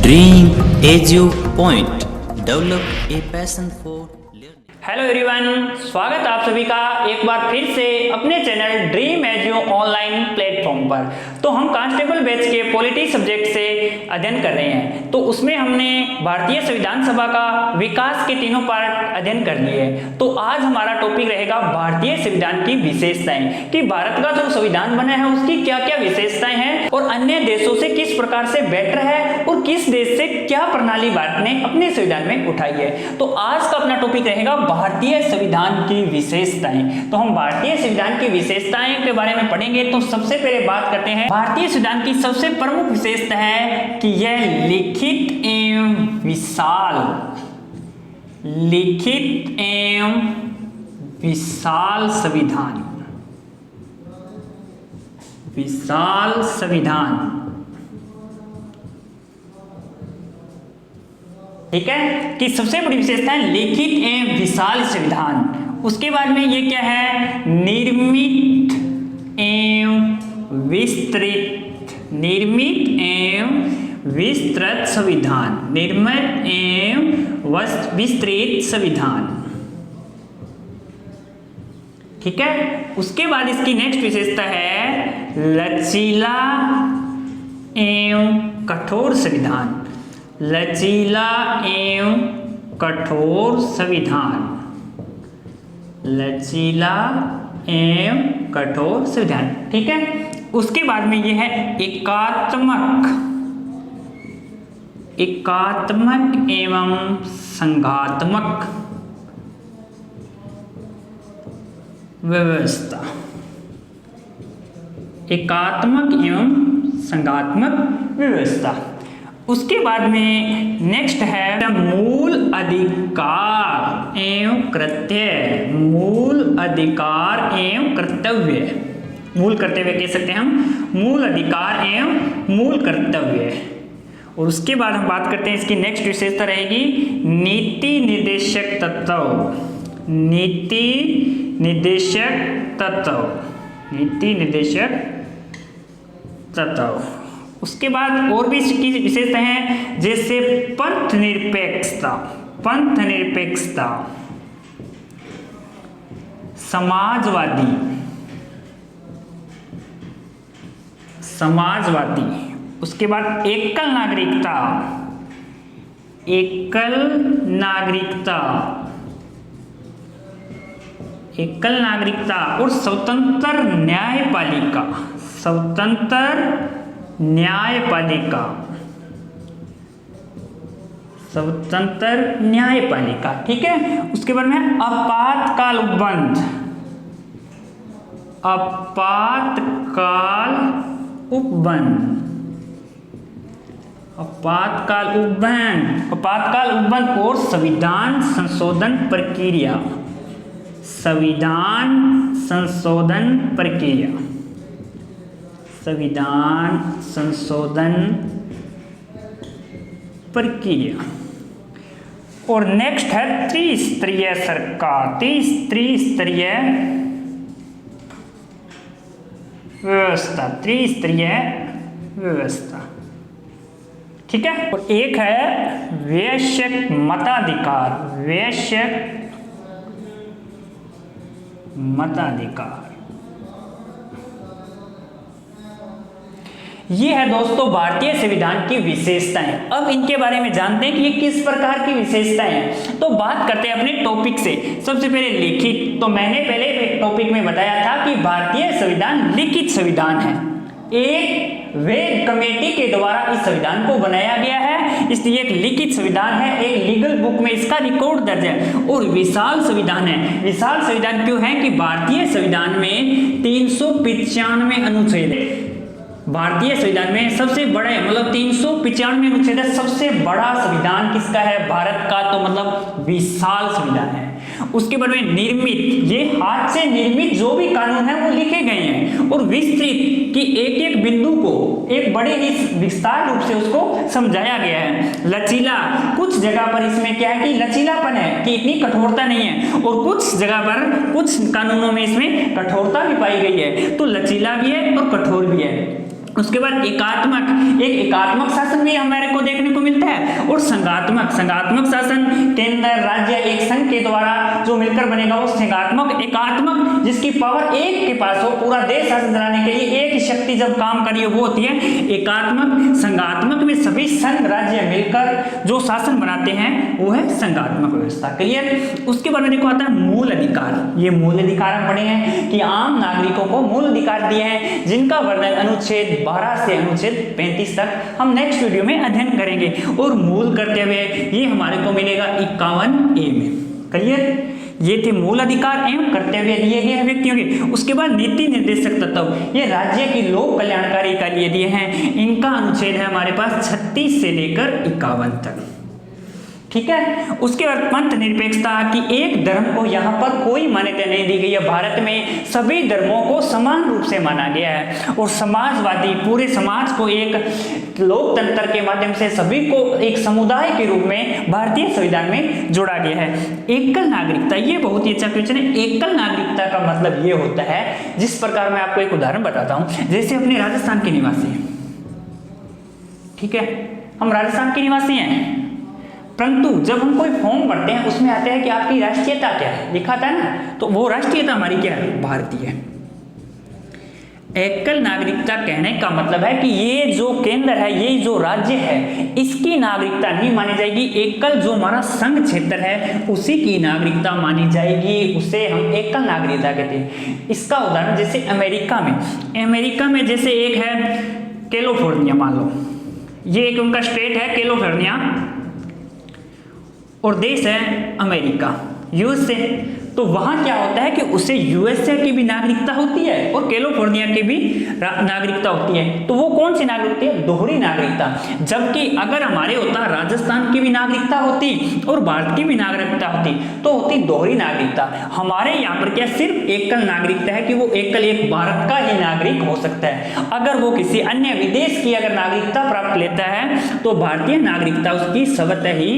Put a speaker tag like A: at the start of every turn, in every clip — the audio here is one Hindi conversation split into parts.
A: Dream Edu Point. Develop a passion for learning.
B: Hello everyone, स्वागत आप सभी का एक बार फिर से अपने channel dream edu online platform पर। तो हम कांस्टेबल बैच के पॉलिटी सब्जेक्ट से अध्ययन कर रहे हैं। तो उसमें हमने भारतीय संविधान सभा का विकास के तीनों पार्ट अध्ययन कर लिए। तो आज हमारा टॉपिक रहेगा भारतीय संविधान की विशेषताएं, कि भारत का जो संविधान बना है उसकी क्या क्या विशेषताएं हैं और अन्य देशों से किस प्रकार से बेटर है और किस देश से क्या प्रणाली भारत ने अपने संविधान में उठाई है। तो आज का अपना टॉपिक रहेगा भारतीय संविधान की विशेषताएं। तो हम भारतीय संविधान की विशेषताएं के बारे में पढ़ेंगे। तो सबसे पहले बात करते हैं भारतीय संविधान की सबसे प्रमुख विशेषता है कि यह लिखित एवं विशाल, लिखित एवं विशाल संविधान, विशाल संविधान। ठीक है, कि सबसे बड़ी विशेषता है लिखित एवं विशाल संविधान। उसके बाद में ये क्या है, निर्मित एवं विस्तृत, निर्मित एवं विस्तृत संविधान, निर्मित एवं विस्तृत संविधान। ठीक है, उसके बाद इसकी नेक्स्ट विशेषता है लचीला एवं कठोर संविधान, लचीला एवं कठोर संविधान, लचीला एवं कठोर संविधान। ठीक है, उसके बाद में यह है एकात्मक, एकात्मक एवं संघात्मक व्यवस्था, एकात्मक एवं संघात्मक व्यवस्था। उसके बाद में नेक्स्ट है मूल अधिकार एवं कर्तव्य, मूल अधिकार एवं कर्तव्य, मूल कर्तव्य कह सकते हैं हम, मूल अधिकार एवं मूल कर्तव्य। और उसके बाद हम बात करते हैं इसकी नेक्स्ट विशेषता रहेगी नीति निर्देशक तत्व, नीति निर्देशक तत्व, नीति निर्देशक तत्व। उसके बाद और भी इसकी विशेषता है जैसे पंथ निरपेक्षता, पंथ निरपेक्षता, समाजवादी, समाजवादी। उसके बाद एकल नागरिकता, एकल नागरिकता, एकल नागरिकता और स्वतंत्र न्यायपालिका, स्वतंत्र न्यायपालिका, स्वतंत्र न्यायपालिका। ठीक है, उसके बाद में आपातकाल उपबंध, आपातकाल उपबंध, आपातकाल उपबंध, आपातकाल उपबंध और संविधान संशोधन प्रक्रिया, संविधान संशोधन प्रक्रिया, संविधान संशोधन प्रक्रिया। और नेक्स्ट है त्रिस्तरीय सरकार, त्रिस्तरीय व्यवस्था, त्रिस्तरीय व्यवस्था। ठीक है, और एक है वैश्विक मताधिकार, वैश्विक मताधिकार। ये है दोस्तों भारतीय संविधान की विशेषताएं। अब इनके बारे में जानते हैं कि ये किस प्रकार की विशेषताएं हैं। तो बात करते हैं अपने टॉपिक से। सबसे पहले लिखित, तो मैंने पहले टॉपिक में बताया था कि भारतीय संविधान लिखित संविधान है, एक वेद कमेटी के द्वारा इस संविधान को बनाया गया है, इसलिए एक लिखित संविधान है, एक लीगल बुक में इसका रिकॉर्ड दर्ज है। और विशाल संविधान है, विशाल संविधान क्यों है कि भारतीय संविधान में 395 अनुच्छेद है। भारतीय संविधान में सबसे बड़े मतलब 395 अनुच्छेद है, सबसे बड़ा संविधान किसका है, भारत का, तो मतलब विशाल संविधान है। उसके बाद में निर्मित, ये हाथ से निर्मित जो भी कानून है वो लिखे गए हैं। और विस्तृत, कि एक एक बिंदु को एक बड़े ही विस्तार रूप से उसको समझाया गया है। लचीला, कुछ जगह पर इसमें क्या है कि लचीलापन है, कि इतनी कठोरता नहीं है, और कुछ जगह पर कुछ कानूनों में इसमें कठोरता भी पाई गई है। तो लचीला भी है और कठोर भी है। उसके बाद एकात्मक शासन भी हमारे को देखने को मिलता है, और संघात्मक शासन केंद्र राज्य एक संघ के द्वारा जो मिलकर बनेगा वो संघात्मक। एकात्मक जिसकी पावर एक के पास हो, पूरा देश शासन चलाने के लिए एक ही शक्ति जब काम करिए वो होती है एकात्मक। संघात्मक में सभी संघ राज्य मिलकर जो शासन बनाते हैं वो है संघात्मक व्यवस्था। क्लियर। उसके बाद में देखो आता है मूल अधिकार। ये मूल अधिकार हम पढ़े हैं कि आम नागरिकों को मूल अधिकार दिए हैं, जिनका वर्णन अनुच्छेद 12 से अनुच्छेद 35 तक हम नेक्स्ट वीडियो में अध्ययन करेंगे। और मूल कर्तव्य ये हमारे को मिलेगा 51A में। क्लियर। ये थे मूल अधिकार एवं कर्तव्य दिए गए हैं व्यक्तियों के। उसके बाद नीति निर्देशक तत्व ये राज्य की लोक कल्याणकारी इकाई दिए हैं, इनका अनुच्छेद है हमारे पास 36 से लेकर 51 तक। ठीक है। उसके बाद पंथ निरपेक्षता कि एक धर्म को यहाँ पर कोई मान्यता नहीं दी गई है। भारत में सभी धर्मों को समान रूप से माना गया है, और समाजवादी पूरे समाज को एक लोकतंत्र के माध्यम से सभी को एक समुदाय के रूप में भारतीय संविधान में जोड़ा गया है। एकल नागरिकता ये बहुत ही अच्छा क्वेश्चन है। एकल नागरिकता का मतलब ये होता है, जिस प्रकार मैं आपको एक उदाहरण बताता हूँ, जैसे अपने राजस्थान के निवासी हैं, ठीक है, हम राजस्थान के निवासी हैं, परंतु जब हम कोई फॉर्म भरते हैं उसमें आता है कि आपकी राष्ट्रीयता क्या है, लिखा था ना, तो वो राष्ट्रीयता हमारी क्या है, भारतीय है। एकल नागरिकता कहने का मतलब है कि ये जो केंद्र है, ये जो राज्य है, इसकी नागरिकता नहीं मानी जाएगी। एकल जो हमारा संघ क्षेत्र है उसी की नागरिकता मानी जाएगी, उसे हम एकल नागरिकता कहते हैं। इसका उदाहरण जैसे अमेरिका में जैसे एक है कैलिफोर्निया, मान लो ये एक उनका स्टेट है कैलिफोर्निया, और देश है अमेरिका, यूएसए। तो वहां क्या होता है कि उसे यूएसए की भी नागरिकता होती है और कैलिफोर्निया की भी नागरिकता होती है। तो वो कौन सी नागरिकता होती है, दोहरी नागरिकता। जबकि अगर हमारे होता राजस्थान की भी नागरिकता होती और भारत की भी नागरिकता होती तो होती दोहरी नागरिकता। हमारे यहाँ पर क्या सिर्फ एकल नागरिकता है कि वो एकल एक भारत का ही नागरिक हो सकता है। अगर वो किसी अन्य विदेश की अगर नागरिकता प्राप्त लेता है तो भारतीय नागरिकता उसकी स्वतः ही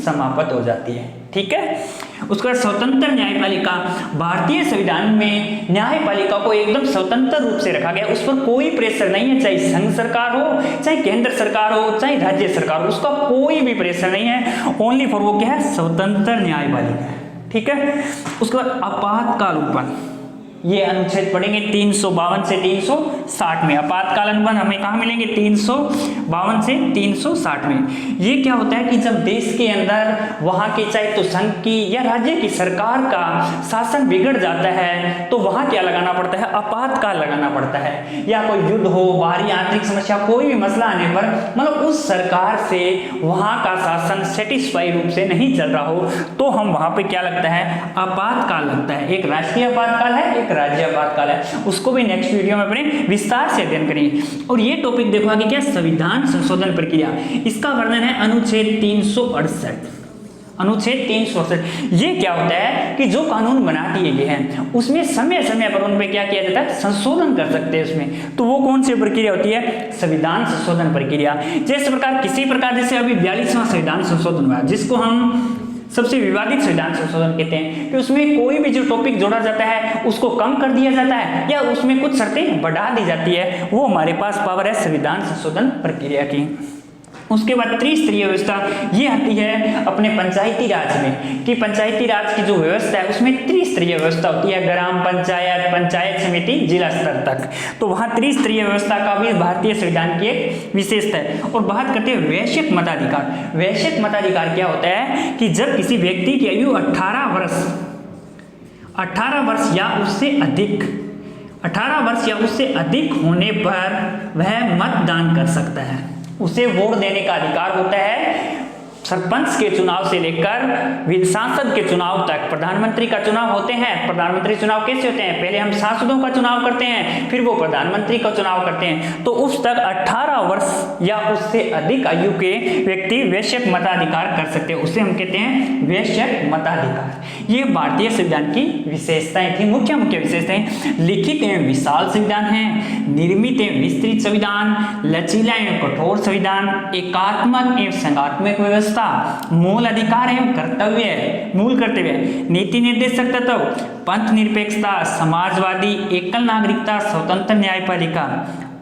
B: समाप्त हो जाती है। ठीक है। उसका स्वतंत्र न्यायपालिका, भारतीय संविधान में न्यायपालिका को एकदम स्वतंत्र रूप से रखा गया, उस पर कोई प्रेशर नहीं है, चाहे संघ सरकार हो, चाहे केंद्र सरकार हो, चाहे राज्य सरकार हो, उसका कोई भी प्रेशर नहीं है। ओनली फॉर वो क्या है, स्वतंत्र न्यायपालिका। ठीक है। उसके बाद आपातकाल उपबंध, ये अनुच्छेद पढ़ेंगे 352 से 360 में। आपातकाल अनुबंध हमें कहाँ मिलेंगे, 352 से 360 में। ये क्या होता है कि जब देश के अंदर वहाँ के चाहे तो संघ की या राज्य की सरकार का शासन बिगड़ जाता है तो वहाँ क्या लगाना पड़ता है, आपातकाल लगाना पड़ता है। या कोई युद्ध हो, बाहरी आंतरिक समस्या, कोई भी मसला आने पर मतलब उस सरकार से वहाँ का शासन सेटिस्फाई रूप से नहीं चल रहा हो तो हम वहाँ पे क्या लगता है, आपातकाल लगता है। एक राष्ट्रीय आपातकाल है, एक राज्य आपातकाल है, उसको भी नेक्स्ट वीडियो में अपने विस्तार से अध्ययन करेंगे। और ये टॉपिक देखो आगे क्या, संविधान संशोधन प्रक्रिया, इसका वर्णन है अनुच्छेद 368। अनुच्छेद 368 ये क्या होता है कि जो कानून बना दिए गए हैं उसमें समय समय पर उन पे क्या किया जाता है, संशोधन कर सकते हैं उसमें। तो वो कौन सी प्रक्रिया होती है, संविधान संशोधन प्रक्रिया। जैसे प्रकार किसी प्रकार जैसे अभी 42वां संविधान संशोधन हुआ, जिसको हम सबसे विवादित संविधान संशोधन कहते हैं, कि उसमें कोई भी जो टॉपिक जोड़ा जाता है उसको कम कर दिया जाता है या उसमें कुछ शर्तें बढ़ा दी जाती है, वो हमारे पास पावर है संविधान संशोधन प्रक्रिया की। उसके बाद त्रिस्तरीय व्यवस्था ये आती है अपने पंचायती राज में, कि पंचायती राज की जो व्यवस्था है उसमें त्रिस्तरीय व्यवस्था होती है, ग्राम पंचायत, पंचायत समिति, जिला स्तर तक। तो वहाँ त्रिस्तरीय व्यवस्था का भी भारतीय संविधान की एक विशेषता है। और बात करते हैं वैश्विक मताधिकार। वैश्विक मताधिकार क्या होता है कि जब किसी व्यक्ति की आयु 18 वर्ष या उससे अधिक 18 वर्ष या उससे अधिक होने पर वह मतदान कर सकता है, उसे वोट देने का अधिकार होता है। सरपंच के चुनाव से लेकर सांसद के चुनाव तक, प्रधानमंत्री का चुनाव होते हैं। प्रधानमंत्री चुनाव कैसे होते हैं, पहले हम सांसदों का चुनाव करते हैं, फिर वो प्रधानमंत्री का चुनाव करते हैं। तो उस तक 18 वर्ष या उससे अधिक आयु के व्यक्ति वैश्विक मताधिकार कर सकते हैं, उसे हम कहते हैं वैश्विक मताधिकार। ये भारतीय संविधान की विशेषताएं थी, मुख्य विशेषताएं। लिखित एवं विशाल संविधान है, निर्मित एवं विस्तृत संविधान, लचीला एवं कठोर संविधान, एकात्मक एवं संघात्मक व्यवस्था, मूल अधिकार एवं कर्तव्य, मूल कर्तव्य, नीति निर्देशक तत्व, पंथ निरपेक्षता, समाजवादी, एकल नागरिकता, स्वतंत्र न्यायपालिका,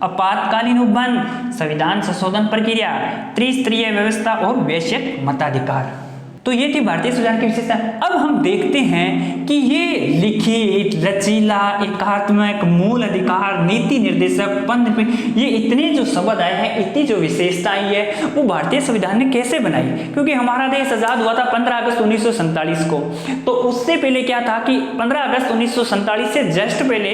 B: आपातकालीन उपबंध, संविधान संशोधन प्रक्रिया, त्रिस्तरीय व्यवस्था और वैश्विक मताधिकार। तो ये थी भारतीय संविधान की विशेषता। अब हम देखते हैं कि ये लिखित, लचीला, एकात्मक, मूल अधिकार, नीति निर्देशक, पंथ, ये इतने जो शब्द आए हैं, इतनी जो विशेषता आई है, वो भारतीय संविधान ने कैसे बनाई? क्योंकि हमारा देश आजाद हुआ था 15 अगस्त 1947 को। तो उससे पहले क्या था कि 15 अगस्त 1947 से जस्ट पहले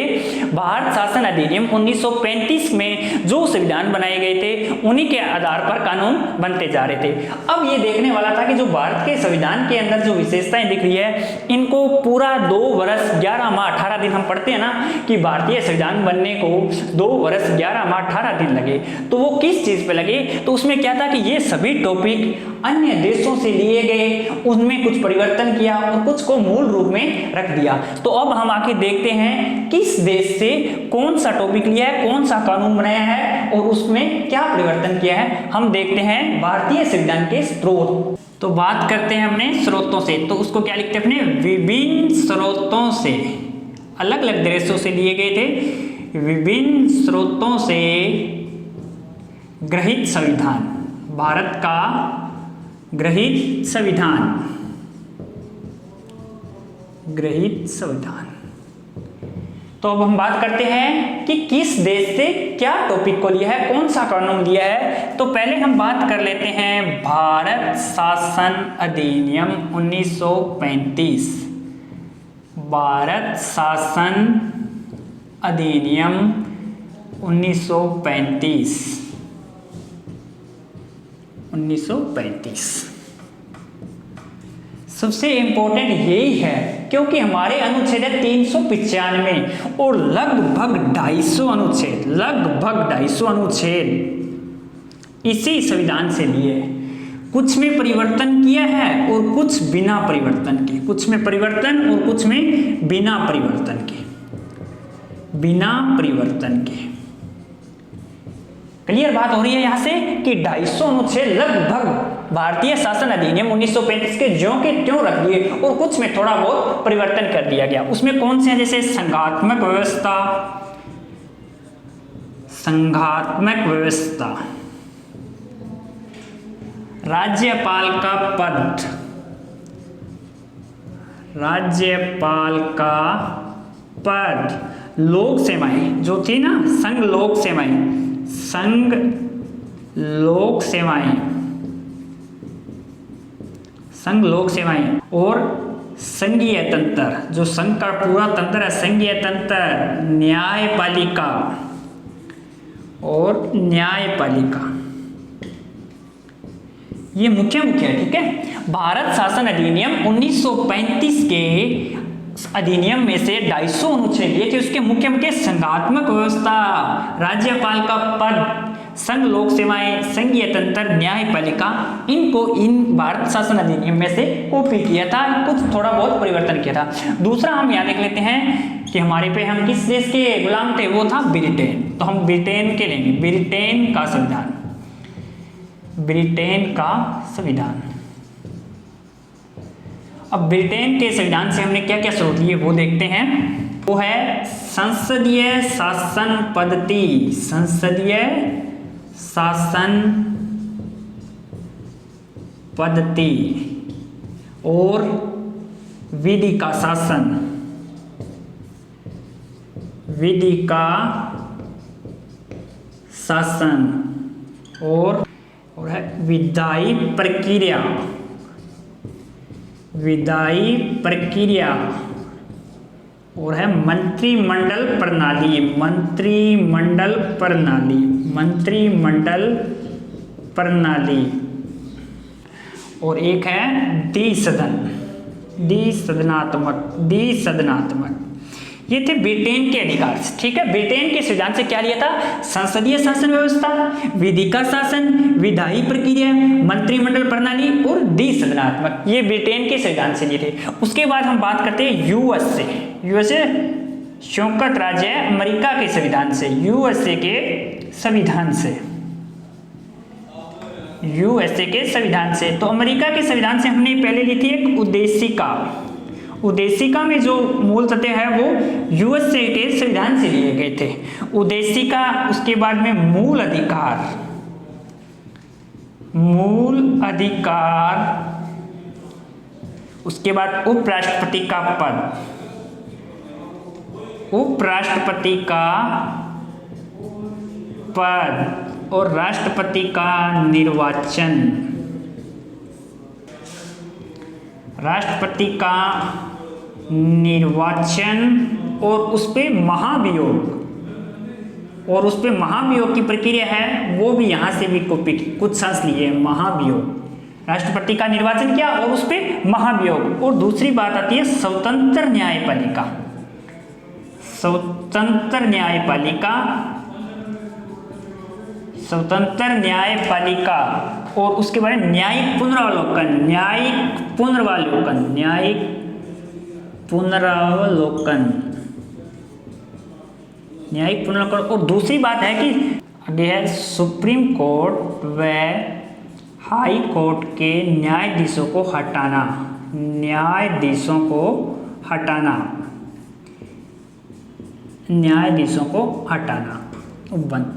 B: भारत शासन अधिनियम 1935 में जो संविधान बनाए गए थे, उन्हीं के आधार पर कानून बनते जा रहे थे। अब ये देखने वाला था कि जो भारत के संविधान के अंदर जो विशेषताएं दिख रही है, इनको पूरा 2 वर्ष 11 माह 18 दिन हम पढ़ते हैं ना कि भारतीय संविधान बनने को 2 वर्ष 11 माह 18 दिन लगे। तो वो किस चीज पे लगे? तो उसमें क्या था कि ये सभी टॉपिक अन्य देशों से लिए गए, उनमें कुछ परिवर्तन किया और कुछ को मूल रूप में रख दिया। तो अब हम आके देखते हैं किस देश से कौन सा टॉपिक लिया है, कौन सा कानून बनाया है और उसमें क्या परिवर्तन किया है। हम देखते हैं भारतीय संविधान के स्रोत। तो बात करते हैं अपने स्रोतों से, तो उसको क्या लिखते हैं अपने? विभिन्न स्रोतों से, अलग अलग देशों से लिए गए थे, विभिन्न स्रोतों से गृहीत संविधान, भारत का गृहीत संविधान, गृहीत संविधान। तो अब हम बात करते हैं कि किस देश से क्या टॉपिक को लिया है, कौन सा कानून लिया है। तो पहले हम बात कर लेते हैं भारत शासन अधिनियम 1935। भारत शासन अधिनियम 1935। सबसे इंपॉर्टेंट यही है क्योंकि हमारे अनुच्छेद है 395 और लगभग 250 अनुच्छेद इसी संविधान से लिए। कुछ में परिवर्तन किया है और कुछ बिना परिवर्तन के, कुछ में परिवर्तन और कुछ में बिना परिवर्तन के। क्लियर बात हो रही है यहां से कि 250 अनुच्छेद लगभग भारतीय शासन अधिनियम 1935 के ज्यों के त्यों रख दिए और कुछ में थोड़ा बहुत परिवर्तन कर दिया गया। उसमें कौन से हैं? जैसे संघात्मक व्यवस्था, राज्यपाल का पद, लोक सेवाएं जो थी ना, संघ लोक सेवाएं और संघीय तंत्र, जो संघ का पूरा तंत्र है, संघीय तंत्र, न्यायपालिका और न्यायपालिका, ये मुख्य है। ठीक है, भारत शासन अधिनियम 1935 के अधिनियम में से 250 अनुच्छेद लिए थे। उसके मुख्य संघात्मक व्यवस्था, राज्यपाल का पद, संघ लोक सेवाएं, संघीय तंत्र, न्यायपालिका, इनको इन भारत शासन अधिनियम में से कॉपी किया था, कुछ थोड़ा बहुत परिवर्तन किया था। दूसरा हम यहाँ देख लेते हैं कि हमारे पे हम किस देश के गुलाम थे, वो था ब्रिटेन। तो हम ब्रिटेन के लेंगे, ब्रिटेन का संविधान। अब ब्रिटेन के संविधान से हमने क्या क्या स्रोत लिए वो देखते हैं। वो है संसदीय शासन पद्धति, और विधि का शासन और है विधायी प्रक्रिया और है मंत्रिमंडल प्रणाली और एक है द्विसदनात्मक। ये थे ब्रिटेन के अधिकार। ठीक है, ब्रिटेन के संविधान से क्या लिया था? संसदीय शासन व्यवस्था, विधि का शासन, विधायी प्रक्रिया, मंत्रिमंडल प्रणाली और द्विसदनात्मक, ये ब्रिटेन के संविधान से लिए थे। उसके बाद हम बात करते हैं यूएसए संयुक्त राज्य अमेरिका के संविधान से, यूएसए के संविधान से। तो अमेरिका के संविधान से हमने पहले ली थी एक उद्देशिका, उद्देशिका में जो मूल तथ्य है वो यूएस से के संविधान से लिए गए थे। उद्देशिका, उसके बाद में मूल अधिकार, उसके बाद उपराष्ट्रपति का पद और राष्ट्रपति का निर्वाचन, और उस पे महाभियोग की प्रक्रिया है वो भी यहाँ से भी कॉपी की, कुछ सांस लिए महाभियोग, राष्ट्रपति का निर्वाचन किया और उस पे महाभियोग। और दूसरी बात आती है स्वतंत्र न्यायपालिका और उसके बाद न्यायिक पुनरावलोकन। और दूसरी बात है कि आगे है सुप्रीम कोर्ट व हाई कोर्ट के न्यायाधीशों को हटाना।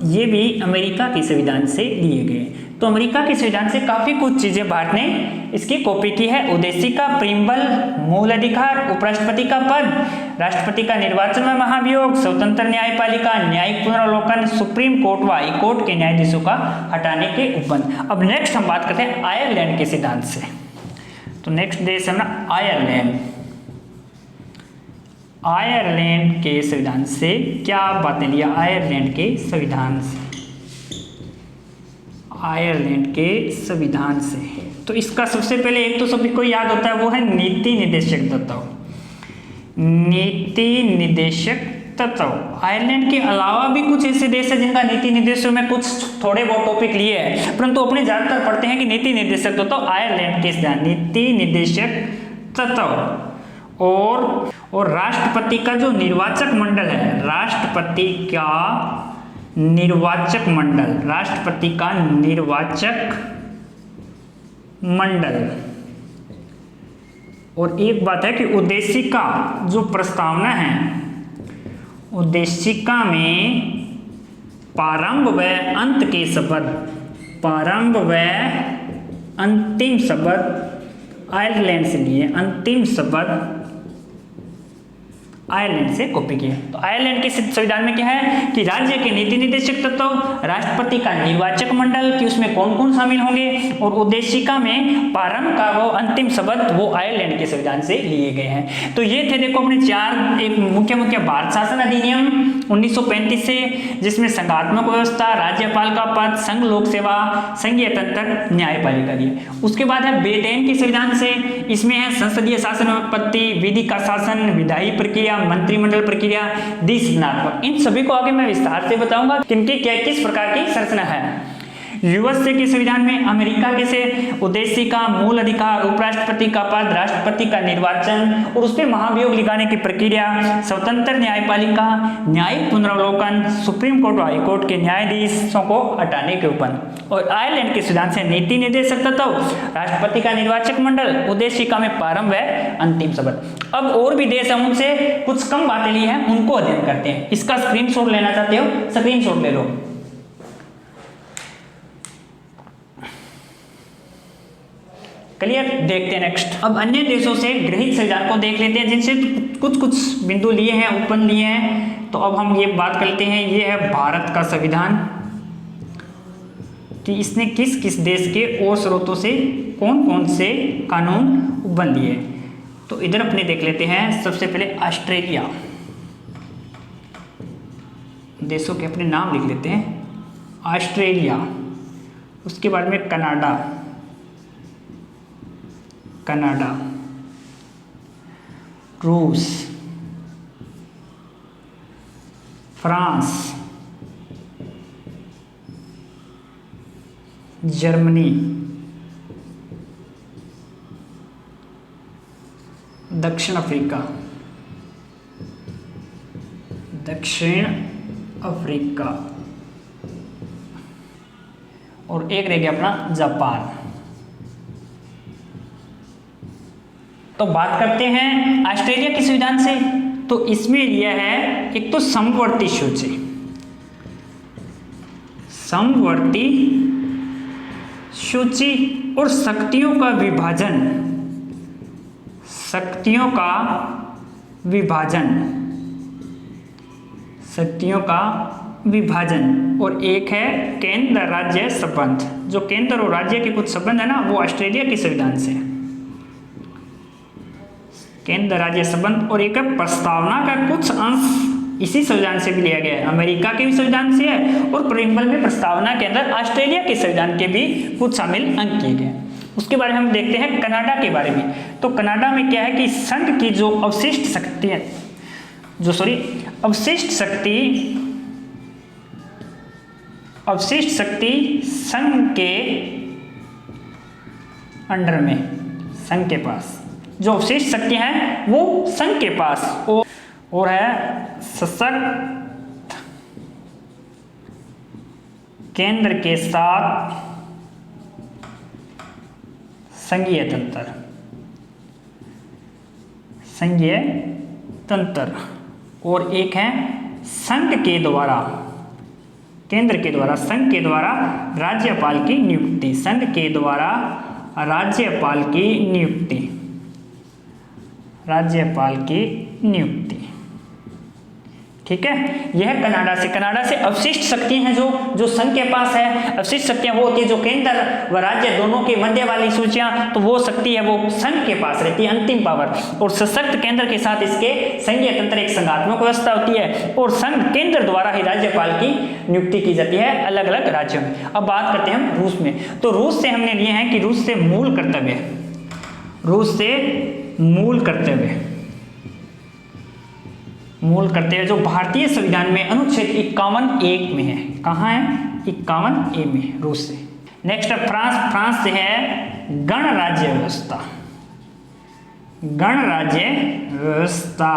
B: ये भी अमेरिका के संविधान से लिए गए। तो अमेरिका के संविधान से काफी कुछ चीजें भारत ने इसकी कॉपी की है। उद्देशिका, प्रीम्बल, मूल अधिकार, उपराष्ट्रपति का पद, राष्ट्रपति का निर्वाचन में महाभियोग, स्वतंत्र न्यायपालिका, न्यायिक पुनरावलोकन, सुप्रीम कोर्ट व हाई कोर्ट के न्यायाधीशों का हटाने के उपबंध। अब नेक्स्ट हम बात करते हैं आयरलैंड के सिद्धांत से। तो नेक्स्ट देश है ना आयरलैंड के संविधान से क्या बातें लिया? आयरलैंड के संविधान से तो इसका सबसे पहले एक तो सभी को याद होता है वो है नीति निदेशक तत्व। आयरलैंड के अलावा भी कुछ ऐसे देश है जिनका नीति निर्देशों में कुछ थोड़े बहुत टॉपिक लिए हैं, परंतु अपने ज्यादातर पढ़ते हैं कि नीति निर्देशक तत्व आयरलैंड के नीति निर्देशक तत्व। और राष्ट्रपति का जो निर्वाचक मंडल है, राष्ट्रपति का निर्वाचक मंडल। और एक बात है कि उद्देशिका जो प्रस्तावना है, उद्देशिका में प्रारंभ व अंत के शब्द, प्रारंभ व अंतिम शब्द आयरलैंड से लिए, अंतिम शब्द आयरलैंड से कॉपी किया। तो आयरलैंड के संविधान में क्या है कि राज्य के नीति निर्देशक तत्व, राष्ट्रपति का निर्वाचक मंडल कि उसमें कौन कौन शामिल होंगे, और उद्देशिका में प्रारंभ का वो अंतिम शब्द वो आयरलैंड के संविधान से लिए गए हैं। तो ये थे देखो अपने चार एक मुख्य भारत शासन अधिनियम 1935 से, जिसमें संघात्मक व्यवस्था, राज्यपाल का पद, संघ लोक सेवा, संघीय तंत्र, न्यायपालिका दिए। उसके बाद है ब्रिटेन के संविधान से, इसमें है संसदीय शासन उत्पत्ति, विधि का शासन, विधायी प्रक्रिया, मंत्रिमंडल प्रक्रिया, दिशात्मक। इन सभी को आगे मैं विस्तार से बताऊंगा किनके क्या किस प्रकार की संरचना है। यूएसए के संविधान में अमेरिका के से उद्देशिका, मूल अधिकार, उपराष्ट्रपति का पद, राष्ट्रपति का निर्वाचन और उस पर महाभियोग लगाने की प्रक्रिया, स्वतंत्र न्यायपालिका, न्यायिक पुनरावलोकन, सुप्रीम कोर्ट और हाई कोर्ट के न्यायाधीशों को हटाने के उपबंध। और आयरलैंड के संविधान से नीति निर्देशक तत्व, राष्ट्रपति का निर्वाचक मंडल, उद्देशिका में प्रारंभ व अंतिम शब्द। अब और भी देश हैं उनसे कुछ कम बातें ली हैं, उनको अध्ययन करते हैं। इसका स्क्रीनशॉट लेना चाहते हो, स्क्रीनशॉट ले लो। क्लियर, देखते हैं नेक्स्ट। अब अन्य देशों से गृहीत संविधान को देख लेते हैं जिनसे कुछ बिंदु लिए हैं, उत्पन्न लिए हैं। तो अब हम ये बात कर लेते हैं, ये है भारत का संविधान कि इसने किस किस देश के और स्रोतों से कौन कौन से कानून उत्पन्न लिए। तो इधर अपने देख लेते हैं सबसे पहले ऑस्ट्रेलिया, देशों के अपने नाम लिख लेते हैं, ऑस्ट्रेलिया। उसके बाद में कनाडा, रूस, फ्रांस, जर्मनी, दक्षिण अफ्रीका, और एक रह गया अपना जापान। तो बात करते हैं ऑस्ट्रेलिया के संविधान से, तो इसमें लिया है एक तो समवर्ती सूची, समवर्ती सूची और शक्तियों का विभाजन, शक्तियों का विभाजन, शक्तियों का विभाजन, और एक है केंद्र राज्य संबंध। जो केंद्र और राज्य के कुछ संबंध है ना, वो ऑस्ट्रेलिया के संविधान से, केंद्र राज्य संबंध, और एक है प्रस्तावना का कुछ अंश इसी संविधान से भी लिया गया है, अमेरिका के भी संविधान से है, और प्रीएम्बल में प्रस्तावना के अंदर ऑस्ट्रेलिया के संविधान के भी कुछ शामिल अंक किए गए। उसके बारे में हम देखते हैं कनाडा के बारे में। तो कनाडा में क्या है कि संघ की जो अवशिष्ट शक्ति है, अवशिष्ट शक्ति संघ के अंडर में, संघ के पास जो अवशिष्ट शक्ति है वो संघ के पास, और है सशक्त केंद्र के साथ संघीय तंत्र, संघीय तंत्र, और एक है संघ के द्वारा, केंद्र के द्वारा, संघ के द्वारा राज्यपाल की नियुक्ति, संघ के द्वारा राज्यपाल की नियुक्ति, राज्यपाल की नियुक्ति। ठीक है, यह कनाडा से अवशिष्ट शक्तियां हैं जो संघ के पास है। अवशिष्ट शक्तियां वो होती है जो केंद्र व राज्य दोनों के मध्य वाली सूचियां, तो वो शक्ति है वो संघ के पास रहती है, अंतिम पावर। और सशक्त केंद्र के साथ इसके संघीय तंत्र, एक संघात्मक व्यवस्था होती है, और संघ केंद्र द्वारा ही राज्यपाल की नियुक्ति की जाती है अलग अलग राज्यों में। अब बात करते हैं हम रूस में। तो रूस से हमने लिए हैं कि रूस से मूल कर्तव्य, रूस से मूल कर्तव्य जो भारतीय संविधान में अनुच्छेद 51(1) में है। कहाँ है? 51(a) में, रूस से। नेक्स्ट है फ्रांस से है गणराज्य व्यवस्था, गणराज्य व्यवस्था,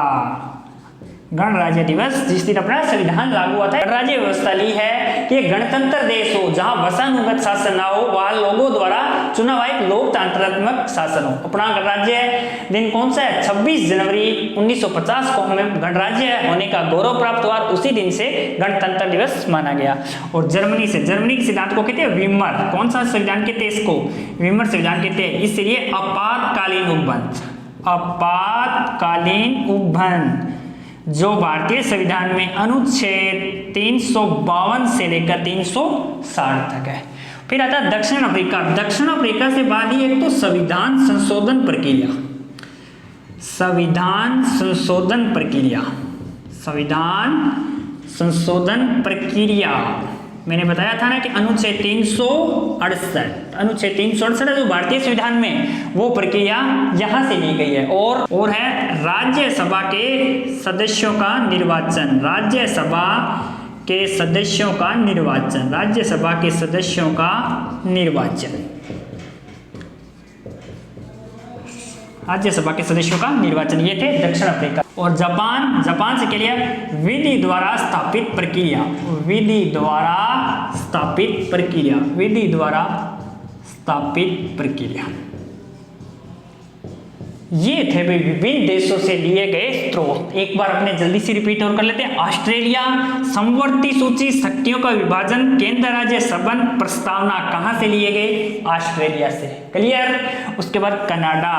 B: गणराज्य दिवस जिस दिन अपना संविधान लागू हुआ था। गणराज्य व्यवस्था ली है कि गणतंत्र देश हो जहां वसानुगत शासन ना हो, वहां लोगों द्वारा चुना हुआ एक लोकतांत्रात्मक शासन हो। अपना गणराज्य दिन कौन सा है? 26 जनवरी 1950 को हमें गणराज्य होने का गौरव प्राप्त हुआ, उसी दिन से गणतंत्र दिवस माना गया। और जर्मनी के सिद्धांत को कहते हैं वीमर। कौन सा संविधान कहते हैं इसको? वीमर संविधान कहते हैं। इसलिए आपातकालीन उपबंध, आपातकालीन उपबंध जो भारतीय संविधान में अनुच्छेद 352 से लेकर 360 तक है। फिर आता है दक्षिण अफ्रीका। दक्षिण अफ्रीका से बाद ही एक तो संविधान संशोधन प्रक्रिया, संविधान संशोधन प्रक्रिया, संविधान संशोधन प्रक्रिया। मैंने बताया था ना कि अनुच्छेद 368, अनुच्छेद 368 जो भारतीय संविधान में, वो प्रक्रिया यहाँ से ली गई है। और है राज्यसभा के सदस्यों का निर्वाचन, राज्यसभा के सदस्यों का निर्वाचन, राज्यसभा के सदस्यों का निर्वाचन, राज्यसभा के सदस्यों का निर्वाचन। ये थे दक्षिण अफ्रीका। और जापान से क्या लिया? विधि द्वारा स्थापित प्रक्रिया, विधि द्वारा स्थापित प्रक्रिया, विधि द्वारा स्थापित प्रक्रिया। ये थे भाई विभिन्न देशों से लिए गए स्रोत। एक बार अपने जल्दी से रिपीट और कर लेते हैं। ऑस्ट्रेलिया, समवर्ती सूची, शक्तियों का विभाजन, केंद्र राज्य संबंध, प्रस्तावना कहां से लिए गए? ऑस्ट्रेलिया से। क्लियर? उसके बाद कनाडा,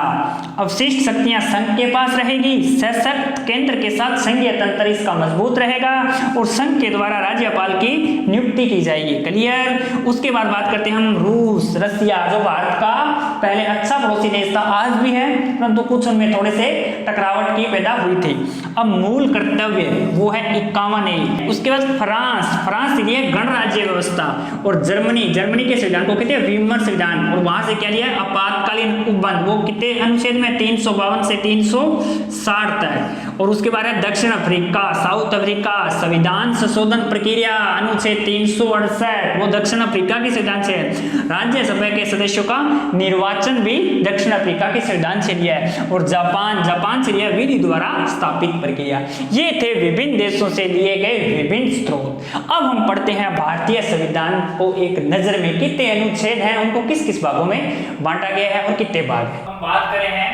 B: अवशिष्ट शक्तियां संघ के पास रहेगी, सशक्त केंद्र के साथ संघीय तंत्र इसका मजबूत रहेगा, और संघ के द्वारा राज्यपाल की नियुक्ति की जाएगी। क्लियर? उसके बाद बात करते हैं हम रूस, रसिया, जो भारत का पहले अच्छा पड़ोसी देश था, आज भी है, परंतु कुछ उनमें थोड़े से टकरावट की पैदा हुई थी। अब मूल कर्तव्य वो है 51(a). उसके बाद फ्रांस के लिए गणराज्य व्यवस्था, और जर्मनी के संविधान को कहते हैं वीमर संविधान, और वहां से क्या लिया? आपातकालीन उपबंध। वो कितने अनुच्छेद में? 352 से 360 तक। और उसके बाद है दक्षिण अफ्रीका, साउथ अफ्रीका, संविधान संशोधन प्रक्रिया, अनुच्छेद 368, वो दक्षिण अफ्रीका के संविधान से है। राज्यसभा के सदस्यों का निर्वाचन भी दक्षिण अफ्रीका के संविधान से लिया है। और जापान से लिया विधि द्वारा स्थापित प्रक्रिया। ये थे विभिन्न देशों से लिए गए विभिन्न स्रोत। अब हम पढ़ते हैं भारतीय संविधान को एक नजर में, कितने अनुच्छेद हैं, उनको किस किस भागों में बांटा गया है और कितने भाग हैं। हम बात करें हैं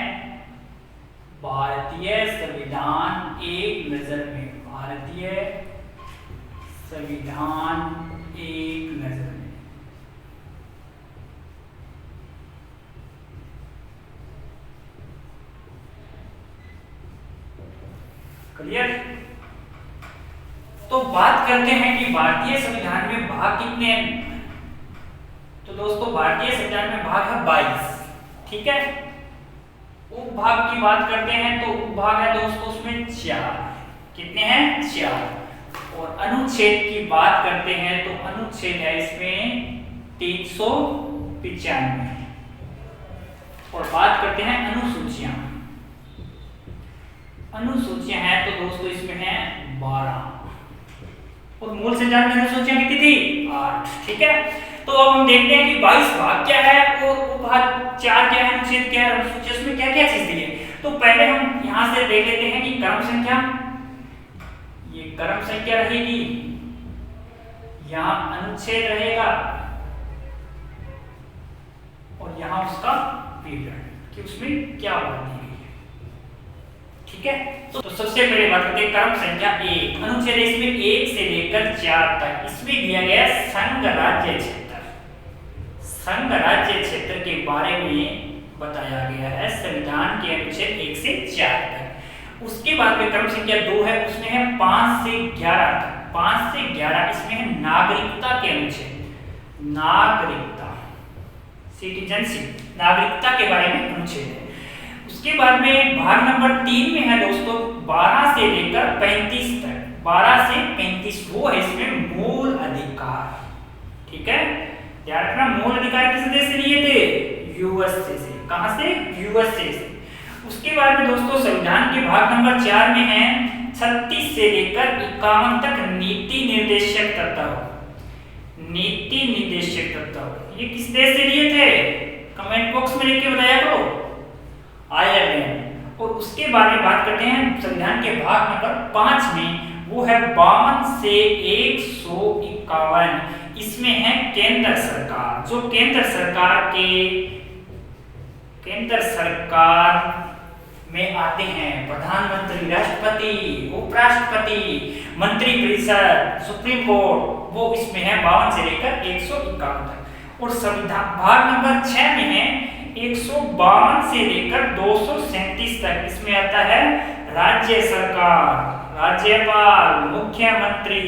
B: भारतीय संविधान एक नजर में, भारतीय संविधान एक नजर में। क्लियर? तो बात करते हैं कि भारतीय संविधान में भाग कितने हैं। तो दोस्तों भारतीय संविधान में भाग है 22, ठीक है। उपभाग की बात करते हैं तो उपभाग है दोस्तों उसमें 4, कितने हैं 4। और अनुच्छेद की बात करते हैं तो अनुच्छेद है इसमें 395। और बात करते हैं अनुसूचियां, अनुसूचियां हैं तो दोस्तों इसमें है 12। और मूल संविधान में अनुसूचियां कितनी थी 8, ठीक है। तो अब हम देखते हैं कि 22 भाग क्या है और उपभाग 4 क्या है, अनुच्छेद क्या है, अनुसूची उसमें क्या क्या चीज दी है। तो पहले हम यहां से देख लेते हैं कि क्रम संख्या, ये क्रम संख्या रहेगी, यहां अनुच्छेद रहेगा और यहां उसका विवरण कि उसमें क्या बात दी गई है, ठीक है। तो सबसे पहले बात करते हैं क्रम संख्या 1, अनुच्छेद इसमें 1 से लेकर 4 तक। इसमें दिया गया संघ राज्य क्षेत्र, संघ राज्य क्षेत्र के बारे में बताया गया है संविधान के अनुच्छेद 1 से 4 तक। उसके बाद में क्रम संख्या 2 है, उसमें है 5 से 11 तक। 5 से 11 इसमें है नागरिकता के अनुच्छेद, नागरिकता, सिटीजनशिप, नागरिकता के बारे में अनुच्छेद है। उसके बाद में भाग नंबर 3 में है दोस्तों 12 से लेकर 35 तक। 12 से 35 वो है इसमें मूल अधिकार, ठीक है। याद रखना मूल अधिकार किस देश से लिए थे, यूएसए से। कहां से, यूएसए से। उसके बाद में दोस्तों संविधान के भाग नंबर 4 में है 36 से लेकर 51 तक नीति निर्देशक तत्व, नीति निर्देशक तत्व। ये किस देश से लिए थे, कमेंट बॉक्स में लिख के बताया करो, आयरलैंड। और उसके बाद में बात करते हैं संविधान के भाग नंबर 5 में, वो है 52 से 151। इसमें है केंद्र सरकार, जो केंद्र सरकार में आते हैं प्रधानमंत्री, राष्ट्रपति, उपराष्ट्रपति, मंत्रिपरिषद, सुप्रीम कोर्ट, वो इसमें है 52 से लेकर 151 तक। और संविधान भाग नंबर 6 में है 152 से लेकर 237 तक। इसमें आता है राज्य सरकार, राज्यपाल, मुख्यमंत्री,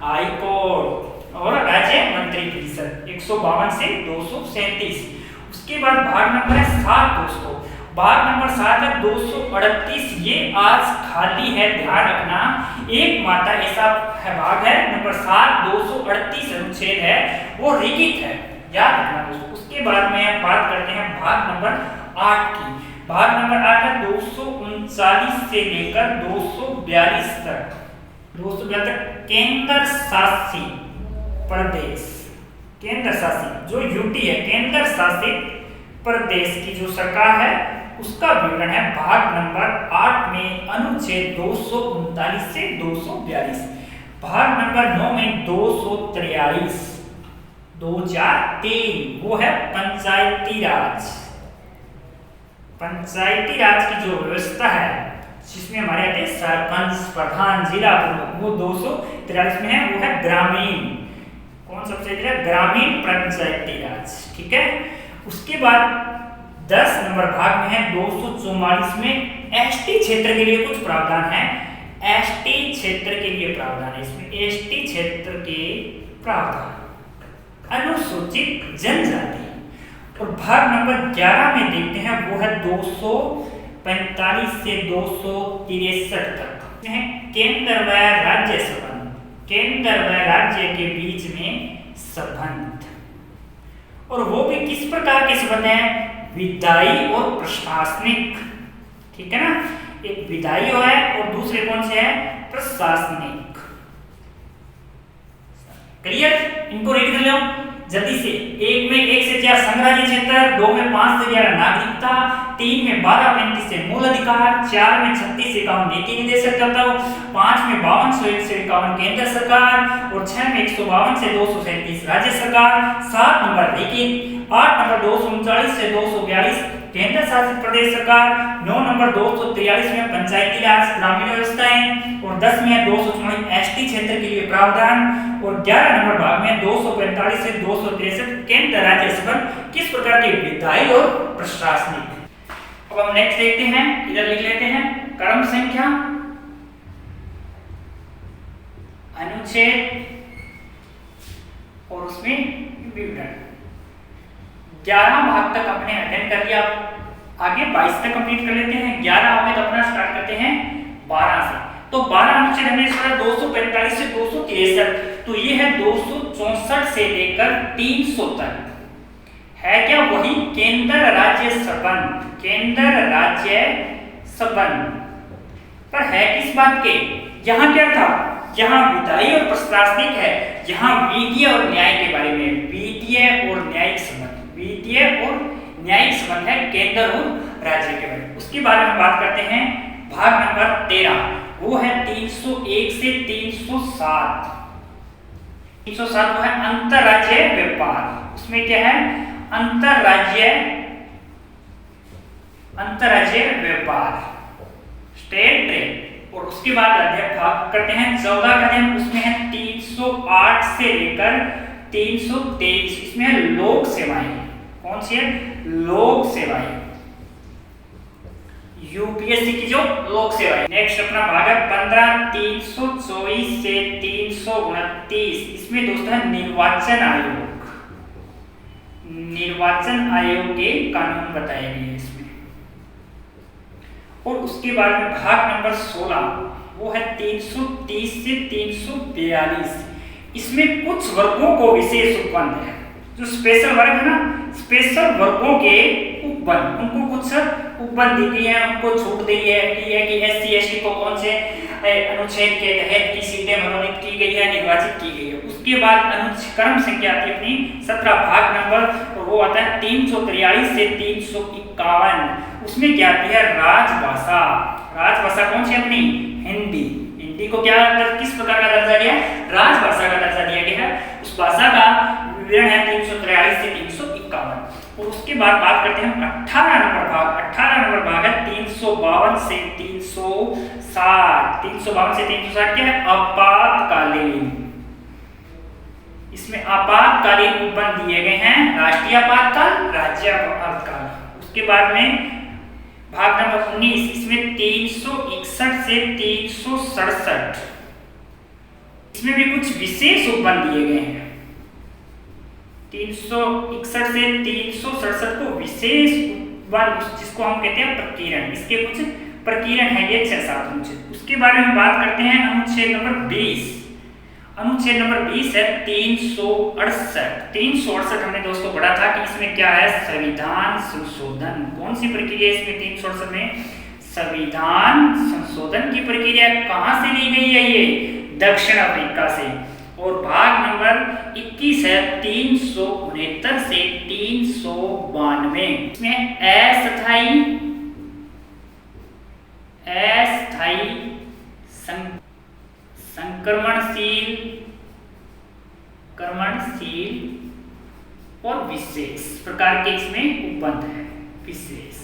B: हाईकोर्ट और राज्य मंत्रिपरिषद। 152 से 237। उसके बाद भाग नंबर 7 दोस्तों, भाग नंबर 7 है 238। ये आज खाली है, ध्यान रखना, एकमात्र ऐसा है भाग है नंबर 7, 238 अनुच्छेद है, वो रिगित है, याद रखना दोस्तों। उसके बाद में बात करते हैं भाग नंबर 8 की। भाग नंबर 8 है 239 से लेकर 242 तक। 242 तक केंद्र शासित प्रदेश, केंद्र शासित जो यूटी है, केंद्र शासित प्रदेश की जो सरकार है उसका विवरण है भाग नंबर 8 में अनुच्छेद 239 से 242। भाग नंबर 9 में 243, 2003, वो है पंचायती राज। पंचायती राज की जो व्यवस्था है जिसमें हमारे आते हैं सरपंच, प्रधान, जिला प्रमुख, वो 243 में है, वो है ग्रामीण। कौन सबसे है, ग्रामीण पंचायती राज, ठीक है। उसके बाद 10 नंबर भाग में है 244 में एसटी क्षेत्र के लिए कुछ प्रावधान है। एसटी क्षेत्र के लिए प्रावधान है, इसमें एसटी क्षेत्र के प्रावधान, अनुसूचित जनजाति। और भाग नंबर 11 में देखते हैं, वो है 245 से 263 तक है केंद्र व राज्य संबंध, केंद्र व राज्य के बीच में संबंध। और वो भी किस प्रकार के संबंध हैं, विधायी और प्रशासनिक, ठीक है ना। एक विधायी है और दूसरे कौन से है, प्रशासनिक। क्लियर, इनको रीड कर लो जल्दी से। 1 में 1 से 4 संघ राज्य क्षेत्र, 2 में 5 से 11 नागरिकता, 3 में 12-35 से मूल अधिकार, 4 में 36 से 51 नीति निर्देशक तत्व, 5 में 52 से 51 केंद्र सरकार और 6 में 152 से 237 राज्य सरकार, 7 नंबर लिखित, 8 नंबर 239 से 242 केंद्र शासित प्रदेश सरकार। 9 नंबर 243 में पंचायती राज ग्रामीण व्यवस्थाएं और 10 में 244 एसटी क्षेत्र के लिए प्रावधान और 11 नंबर भाग में 245 से 263 केंद्र राज्य संबंध किस प्रकार के विधायी और प्रशासनिक। अब हम नेक्स्ट देखते हैं, इधर लिख लेते हैं क्रम संख्या, अनुच्छेद और उसमें विवरण। 11 भाग तक अपने अध्ययन कर लिया, आगे 22 तक कंप्लीट कर लेते हैं। 11 हो गए तो अपना स्टार्ट करते हैं 12 से। तो 12 अनुच्छेद हमने इसका 245 से 263, तो ये है 264 से लेकर 300 तक है क्या, वही केंद्र राज्य संबंध, केंद्र राज्य संबंध पर है किस बात के, यहाँ क्या था, यहाँ विधायी और प्रशासनिक है, यहाँ विधीय और न्याय के बारे में, विधीय और न्यायिक संबंध, विधीय और न्यायिक संबंध है केंद्र और राज्य के बारे में। उसके बारे में बात करते हैं भाग नंबर 13, वो है 301 से 307। 307 वो है अंतरराज्य व्यापार, उसमें क्या है, अंतरराज्य व्यापार, स्टेट ट्रेड। और उसके बाद अध्ययन भाग करते हैं 14 का अध्ययन, उसमें है 308 से लेकर 323, इसमें है लोक सेवाएं। कौन सी है, लोक सेवाएं, यूपीएससी की जो लोक सेवाएं। नेक्स्ट अपना भाग है 15, 324 से 329, इसमें दोस्तों है निर्वाचन आयोग, निर्वाचन आयोग के कानून बताए गए हैं इसमें। और उसके बाद में भाग नंबर 16, वो है 330 से 342, इसमें कुछ वर्गों को विशेष उपबंध है, जो स्पेशल वर्ग है ना, स्पेशल वर्गों के उपबंध, उनको कुछ उपबंध दी गई है, उनको छूट दी है कि एससी एसटी को कौन से अनुच्छेद के तहत की सीटें मनोनीत की गई है, निर्वाचित की गई है। उसके बाद अनुक्रम संख्या आती है अपनी 17 भाग नंबर, और वो आता है 343 से 351, उसमें क्या आती है, राजभाषा। राजभाषा कौन सी अपनी, हिंदी। हिंदी को क्या किस प्रकार का दर्जा दिया, राजभाषा का दर्जा दिया गया है, उस भाषा का विवरण है 343 से 351। और उसके बाद बात करते हैं 18 नंबर भाग। 18 नंबर भाग है 352 से 360। 352 से 360 क्या है, आपातकालीन। इसमें आपातकालीन उपबंध दिए गए हैं, राष्ट्रीय आपातकाल, राज्य आपातकाल। उसके बाद में भाग नंबर 19, इसमें 361 से 367, इसमें भी कुछ विशेष उपबंध दिए गए हैं। 361 से 367 को विशेष उपबंध, जिसको हम कहते हैं प्रकीरण, इसके कुछ प्रकीरण है ये 6-7 अनुच्छेद। उसके बारे में बात करते हैं अनुच्छेद नंबर 20। अनुच्छेद नंबर 20 है 368। 368 हमने दोस्तों पढ़ा था कि इसमें क्या है, संविधान संशोधन। कौन सी प्रक्रिया इसमें 368 में, संविधान संशोधन की प्रक्रिया कहां से ली गई है, ये दक्षिण अफ्रीका से। और भाग नंबर 21 है 369 से 392, इसमें अस्थायी कर्मणशील और विशेष प्रकार के इसमें उपबंध है, विशेष।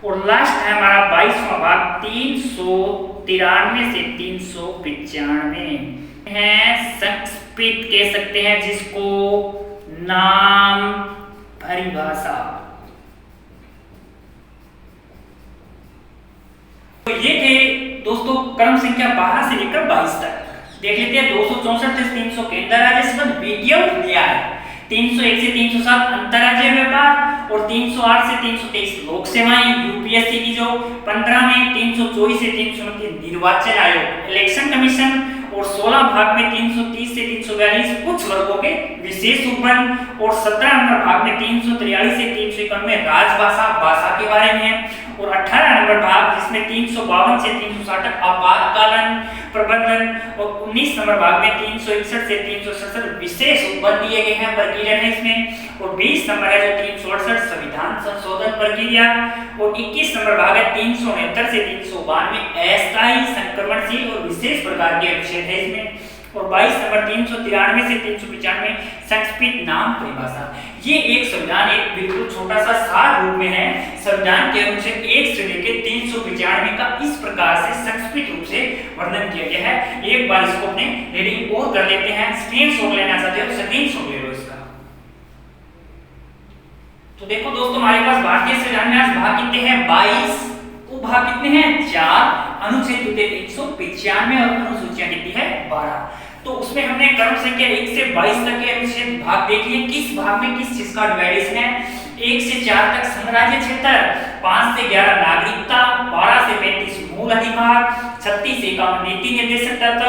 B: और लास्ट है हमारा 22वां भाग 393 से 395 है, संस्कृत कह सकते हैं जिसको, नाम परिभाषा। तो ये थे दोस्तों क्रम संख्या 12 से लेकर 22 तक। देख लेते हैं 264 से 300 केंद्र राज्य संबंध, विधि और न्याय। 301 से 307 अंतरराज्य व्यापार और 308 से 323 लोक सेवाएं, यूपीएससी की जो 15 में 324 से 329 निर्वाचन आयोग, इलेक्शन कमीशन। और 16 भाग में 330 से 342 कुछ वर्गों के विशेष उपबंध। और 17 नंबर भाग में 343 से 351 में राजभाषा, भाषा के बारे में। और 18 नंबर भाग जिसमें 352 से 360 आपातकालीन प्रबंधन। और 19 नंबर भाग में 361 से 367 विशेष उपबंध दिए गए हैं, प्रक्रिया है इसमें। और 20 नंबर है जो 368 संविधान संशोधन प्रक्रिया। और 21 नंबर भाग है 369 से 392 अस्थायी, संक्रमणशील और विशेष प्रकार के अनुच्छेद है इसमें। और 22 नंबर 393 से 395 संक्षिप्त नाम परिभाषा। ये एक संविधान एक बिल्कुल छोटा सा सार रूप में है। संविधान के अनुच्छेद 1 से लेकर 395 का इस प्रकार से संक्षिप्त रूप से वर्णन किया गया है। एक बार इसको अपने रीडिंग और कर लेते हैं। स्क्रीनशॉट लेना चाहते हो तो स्क्रीनशॉट ले लो इसका। तो देखो दोस्तों, हमारे पास भारतीय संविधान में आज भाग कितने हैं? 22। उपभाग कितने हैं? 4। अनुच्छेद कितने? 395 और अनुसूचियां कितनी है? 12। तो उसमें हमने क्रम संख्या 1 से 22 तक के अनुच्छेद भाग देख लिए। किस भाग में किस चीज का डिवाइडेशन है? 1 से 4 तक संघराज्य क्षेत्र, 5 से 11 नागरिकता, 12 से 35 मूल अधिकार, 36 से 51 नीति निर्देशक तत्व,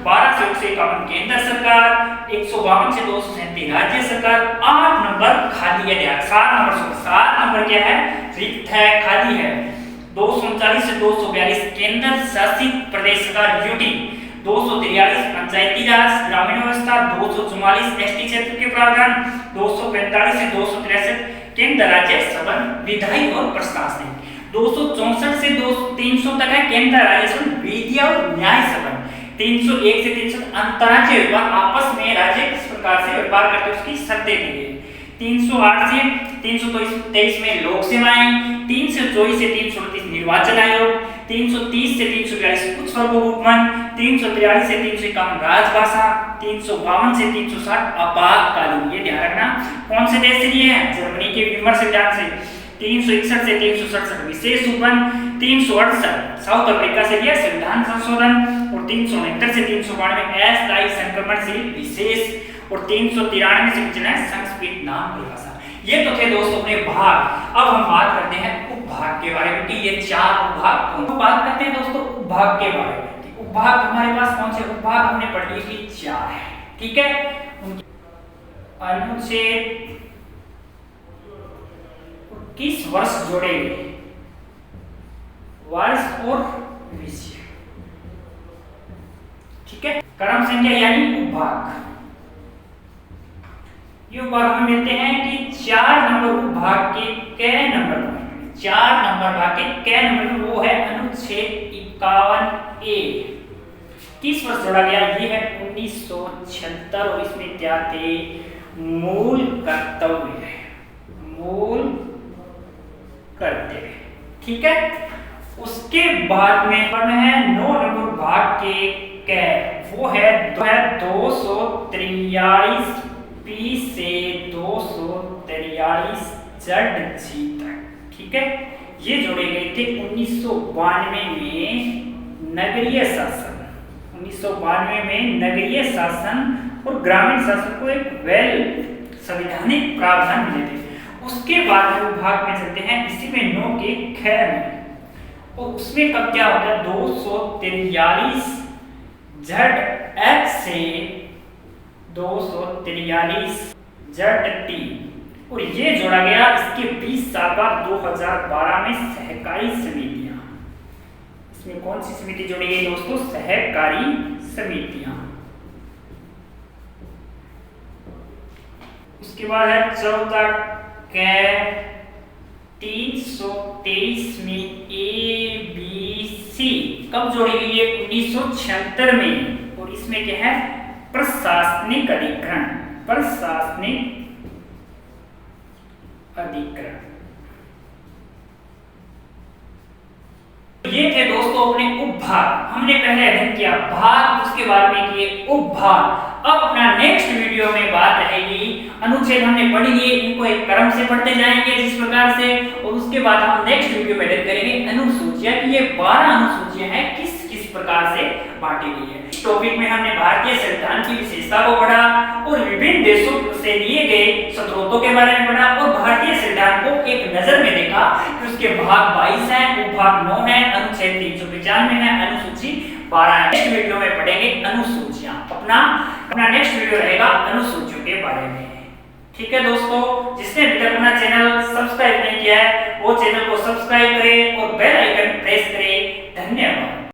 B: 12 से 151 केंद्र सरकार, 152 से 237 राज्य सरकार, 8 नंबर खाली है। 7 नंबर क्या है? रिक्त है, खाली है। 239 से 242 केंद्र शासित प्रदेश सरकार यूटी, 243 पंचायती राज ग्रामीण व्यवस्था, 244 एसटी क्षेत्र के प्रावधान, 245 से 263 केंद्र राज्य संबंध विधायी और प्रशासनिक, 264 से 300 तक है केंद्र राज्य संबंध विधि और न्याय संबंध, 301 से 300 अंतर्राज्यीय व्यापार, आपस में राज्य किस प्रकार से व्यापार करते हैं उसकी शर्तें दी गई। 308 से 323 में लोक सेवाएं, 324 से 329 निर्वाचन आयोग, 330 से 342 कुछ वर्गों उपवन, 343 से 351 राजभाषा, 352 से 360 आपातकालीन। ये ध्यान रखना कौन से देश से लिए हैं? जर्मनी के विमर्श संविधान से। 361 से 367 विशेष उपवन, 368 साउथ अफ्रीका से लिया संविधान संशोधन, और 369 से 392 अस्थायी संक्रमणशील विशेष, और 393 से कुछ है संक्षिप्त नाम परिभाषा। ये तो थे दोस्तों अपने भाग। अब हम बात करते हैं उपभाग के बारे में कि ये 4 उपभाग कौन। बात करते हैं दोस्तों उपभाग के बारे में। उपभाग हमारे पास कौन से उपभाग हमने पढ़ लिए कि 4 है, ठीक है। अनुच्छेद किस वर्ष जोड़े गए? वर्ष और विषय, ठीक है। क्रम संख्या यानी उपभाग। ये उपभाग में मिलते हैं कि 4 नंबर उपभाग के कै नंबर पर, 4 नंबर भाग के कै नंबर में, वो है अनुच्छेद 51A। किस वर्ष जोड़ा गया? ये है 1976, और इसमें क्या थे? मूल कर्तव्य, मूल कर्तव्य, ठीक है। उसके बाद में पढ़ना है 9 नंबर भाग के कै, वो है 243 पी से 243 जेड जी तक, ठीक है। ये जोड़े गए थे 1992 में नगरीय शासन, 1992 में नगरीय शासन और ग्रामीण शासन को एक वेल संवैधानिक प्रावधान मिले थे। उसके बाद विभाग में चलते हैं इसी में 9 के ख में, और उसमें कब क्या होता है? 243 जेड एच से 243 ZT, और ये जोड़ा गया इसके 20 साल बाद 2012 में सहकारी समितियां। इसमें कौन सी समिति जोड़ी गई दोस्तों? सहकारी समितियां। उसके बाद है 14 कै 323 में ABC कब जोड़ी गई है? 1976 में, और इसमें क्या है? प्रशासनिक अधिकरण, प्रशासनिक अधिकरण। ये थे दोस्तों अपने उपभाग। हमने पहले अध्ययन किया भाग, उसके बाद में किए उपभाग। अब अपना नेक्स्ट वीडियो में बात रहेगी, अनुच्छेद हमने पढ़ लिए, इनको एक क्रम से पढ़ते जाएंगे जिस प्रकार से, और उसके बाद हम नेक्स्ट वीडियो में अध्ययन करेंगे अनुसूचियां कि ये 12 अनुसूचियां हैं किस किस प्रकार से बांटी गई है। इस टॉपिक में हमने भारतीय संविधान की विशेषता को पढ़ा, और विभिन्न देशों से लिए गए स्रोतों के बारे में पढ़ा, और भारतीय संविधान को एक नजर में देखा कि उसके भाग 22 हैं, उपभाग 9 है, अनुच्छेद 395 है, अनुसूची 12 है। नेक्स्ट वीडियो में पढ़ेंगे अनुसूचियां। अपना नेक्स्ट वीडियो रहेगा अनुसूचियों के बारे में, ठीक है दोस्तों। जिसने अभी तक अपना चैनल सब्सक्राइब नहीं किया है वो चैनल को सब्सक्राइब करें और बेल आइकन प्रेस करें